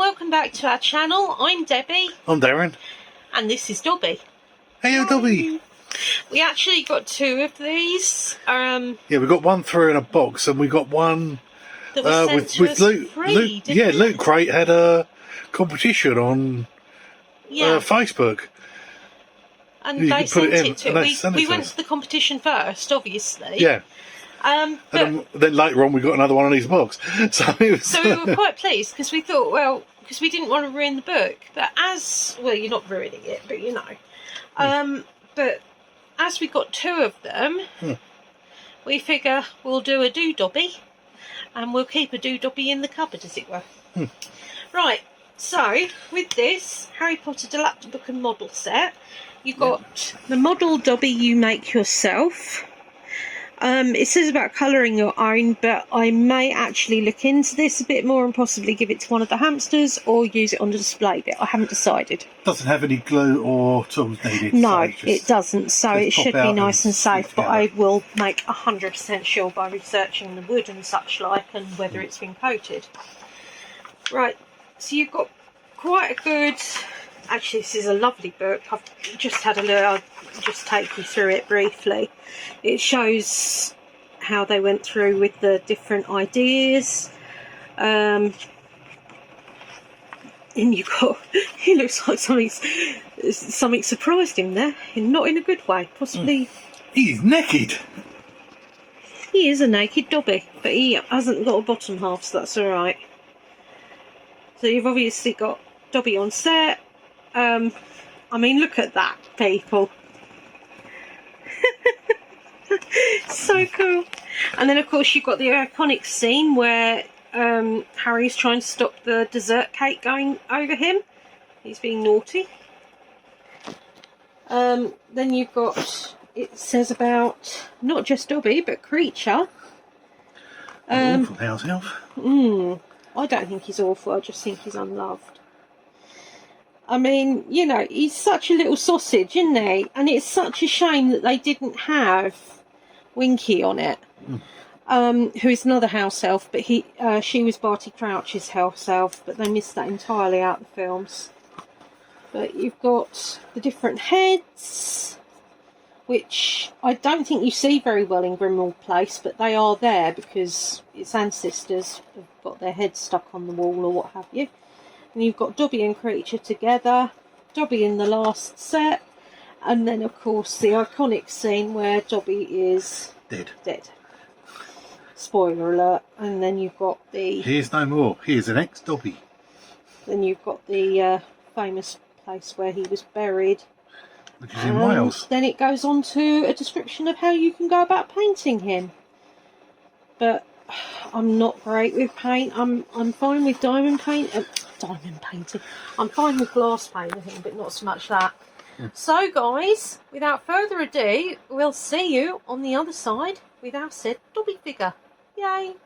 welcome back to our channel. I'm Debbie. I'm Darren. And this is Dobby. Hey, Dobby. We actually got two of these. Yeah, we got one through in a box, and we got one that was sent with to us Luke. free, Luke Crate had a competition on Facebook. And you they sent it to us. We went to the competition first, obviously. Yeah. And then later on we got another one on his box. So we were quite pleased because we thought, well, because we didn't want to ruin the book. But you're not ruining it, but you know. But as we got two of them, we figure we'll do a Dobby, and we'll keep a Dobby in the cupboard, as it were. Right, so with this Harry Potter Deluxe Book and Model set, you've got the model Dobby you make yourself. It says about colouring your own, but I may actually look into this a bit more and possibly give it to one of the hamsters or use it on the display bit. I haven't decided. Doesn't have any glue or tools needed. No, it doesn't, so it should be nice and safe, but I will make 100% sure by researching the wood and such like and whether it's been coated. Right, so you've got quite a good... Actually, this is a lovely book. I've just had a look. I'll just take you through it briefly. It shows how they went through with the different ideas. And you've got... He looks like something surprised him there. Not in a good way. Possibly... He's naked. He is a naked Dobby, but he hasn't got a bottom half, so that's alright. So you've obviously got Dobby on set. I mean, look at that, people. So cool. And then, of course, you've got the iconic scene where Harry's trying to stop the dessert cake going over him. He's being naughty. Then you've got, it says about not just Dobby, but Creature. Awful house elf. I don't think he's awful, I just think he's unloved. I mean, you know, he's such a little sausage, isn't he? And it's such a shame that they didn't have Winky on it, who is another house elf, but she was Barty Crouch's house elf, but they missed that entirely out of the films. But you've got the different heads, which I don't think you see very well in Grimmauld Place, but they are there because its ancestors have got their heads stuck on the wall or what have you. And you've got Dobby and Creature together, Dobby in the last set, and then of course the iconic scene where Dobby is dead. Spoiler alert. And then you've got the... He is no more. He is an ex-Dobby. Then you've got the famous place where he was buried. Which is in Wales. Then it goes on to a description of how you can go about painting him. But I'm not great with paint. I'm fine with diamond paint. Diamond painting. I'm fine with glass painting, but not so much that. So guys, without further ado, we'll see you on the other side with our said Dobby figure. Yay!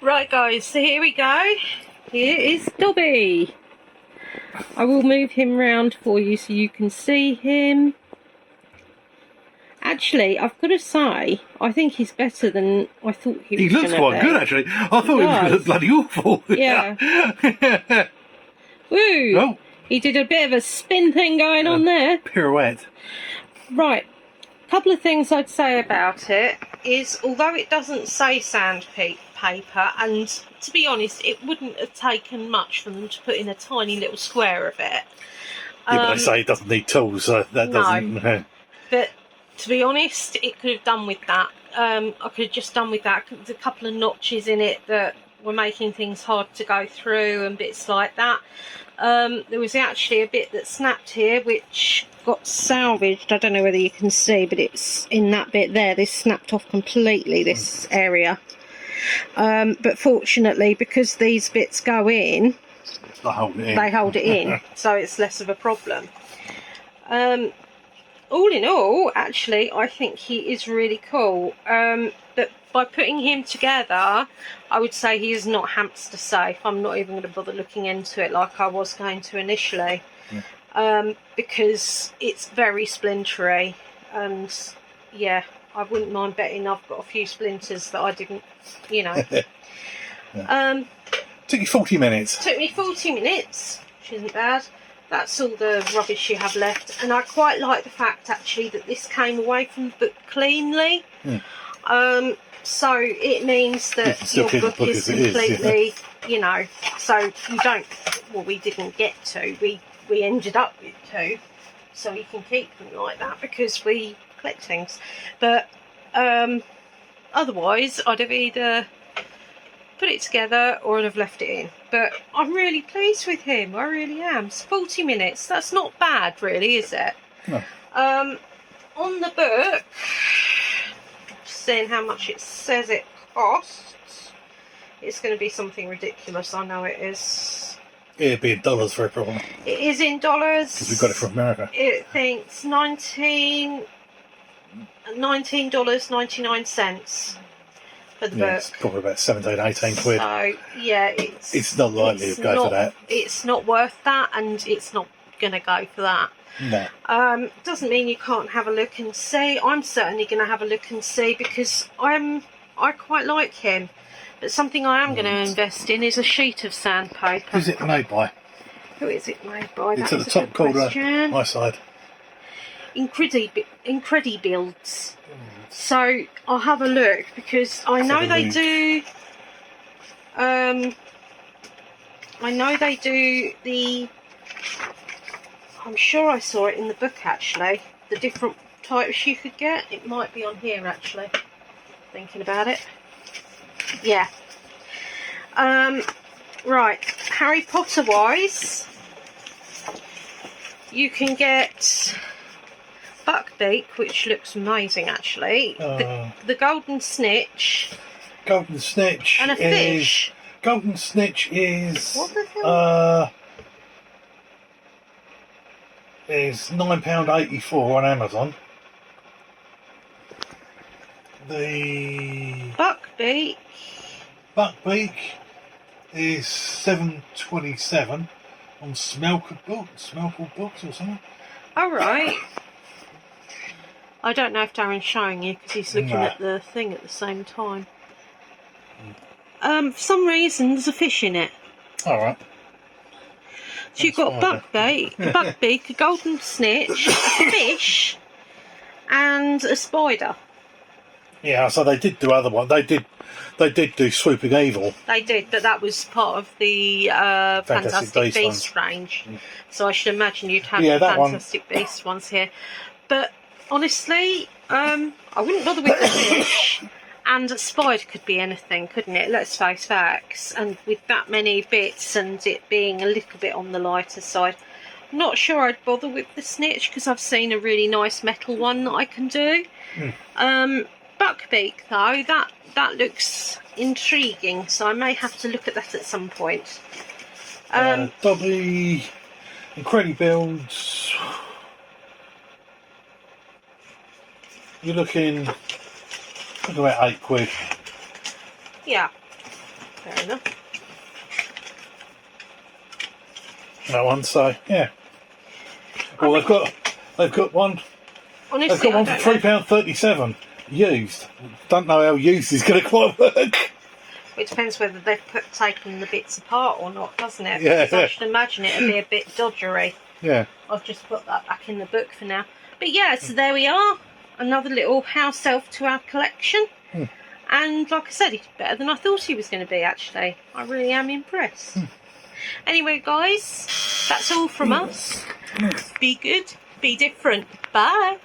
Right guys, so here we go. Here is Dobby. I will move him round for you so you can see him. Actually, I've got to say, I think he's better than I thought he was. He looks quite good, actually. I thought he was going to look bloody awful. Yeah. Woo! Oh. He did a bit of a spin thing going on there. Pirouette. Right. A couple of things I'd say about it is, although it doesn't say sandpaper, and to be honest, it wouldn't have taken much for them to put in a tiny little square of it. Yeah, but they say it doesn't need tools, so that doesn't... But to be honest, it could have done with that. I could have just done with that. There's a couple of notches in it that were making things hard to go through and bits like that. There was actually a bit that snapped here which got salvaged. I don't know whether you can see, but it's in that bit there. This snapped off completely, this area. But fortunately, because these bits go in, they hold it in, so it's less of a problem. All in all, actually, I think he is really cool. But by putting him together, I would say he is not hamster safe. I'm not even going to bother looking into it like I was going to initially. Because it's very splintery, and yeah, I wouldn't mind betting I've got a few splinters that I didn't, you know. Took you 40 minutes. Took me 40 minutes, which isn't bad. That's all the rubbish you have left, and I quite like the fact actually that this came away from the book cleanly. So it means that your book is completely, you know, so you don't, well, we didn't get to, we ended up with 2, so we can keep them like that because we collect things. But otherwise I'd have either put it together or I'd have left it in. But I'm really pleased with him, I really am. It's 40 minutes, that's not bad really, is it? No. On the book, seeing how much it says it costs, it's going to be something ridiculous, I know it is. It'd be in dollars for everyone. It is in dollars. Because we got it from America. It thinks $19.99 for the book. It's probably about 17, 18 quid. So, yeah, it's not likely to go for that. It's not worth that, and it's not going to go for that. No. Doesn't mean you can't have a look and see. I'm certainly going to have a look and see because I quite like him. But something I am going to invest in is a sheet of sandpaper. Who's it made by? Who is it made by? It's at the top corner, my side. Incredi Builds. So I'll have a look because I know they do. I know they do the. I'm sure I saw it in the book actually. The different types you could get. It might be on here actually. Thinking about it. Yeah. Right. Harry Potter wise, you can get Buckbeak, which looks amazing actually. The Golden Snitch. Golden Snitch. And a fish. Golden Snitch is. What the hell? Is £9.84 on Amazon. The Buckbeak is $7.27 on Smelford Books or something. All right. I don't know if Darren's showing you because he's looking at the thing at the same time. For some reason, there's a fish in it. All right. So you've got Buckbeak, a Golden Snitch, a fish, and a spider. Yeah, so they did do other ones. They did do Swooping Evil. They did, but that was part of the Fantastic Beasts range. So I should imagine you'd have the Fantastic Beasts ones here. But honestly, I wouldn't bother with the fish. And a spider could be anything, couldn't it? Let's face facts. And with that many bits and it being a little bit on the lighter side, I'm not sure I'd bother with the snitch because I've seen a really nice metal one that I can do. Buckbeak though, that looks intriguing, so I may have to look at that at some point. Dobby, Incredi Builds. You're looking about £8. Yeah. Fair enough. That one, so yeah. Well, they've got one. Honestly, They've got one for £3.37 used. Don't know how used is going to quite work. It depends whether they've taken the bits apart or not, doesn't it? Yeah, Because I should imagine it'd be a bit dodgery. Yeah. I've just put that back in the book for now. But yeah, so there we are. Another little house elf to our collection. And like I said, he's better than I thought he was going to be, actually. I really am impressed. Anyway, guys, that's all from us. Be good, be different. Bye.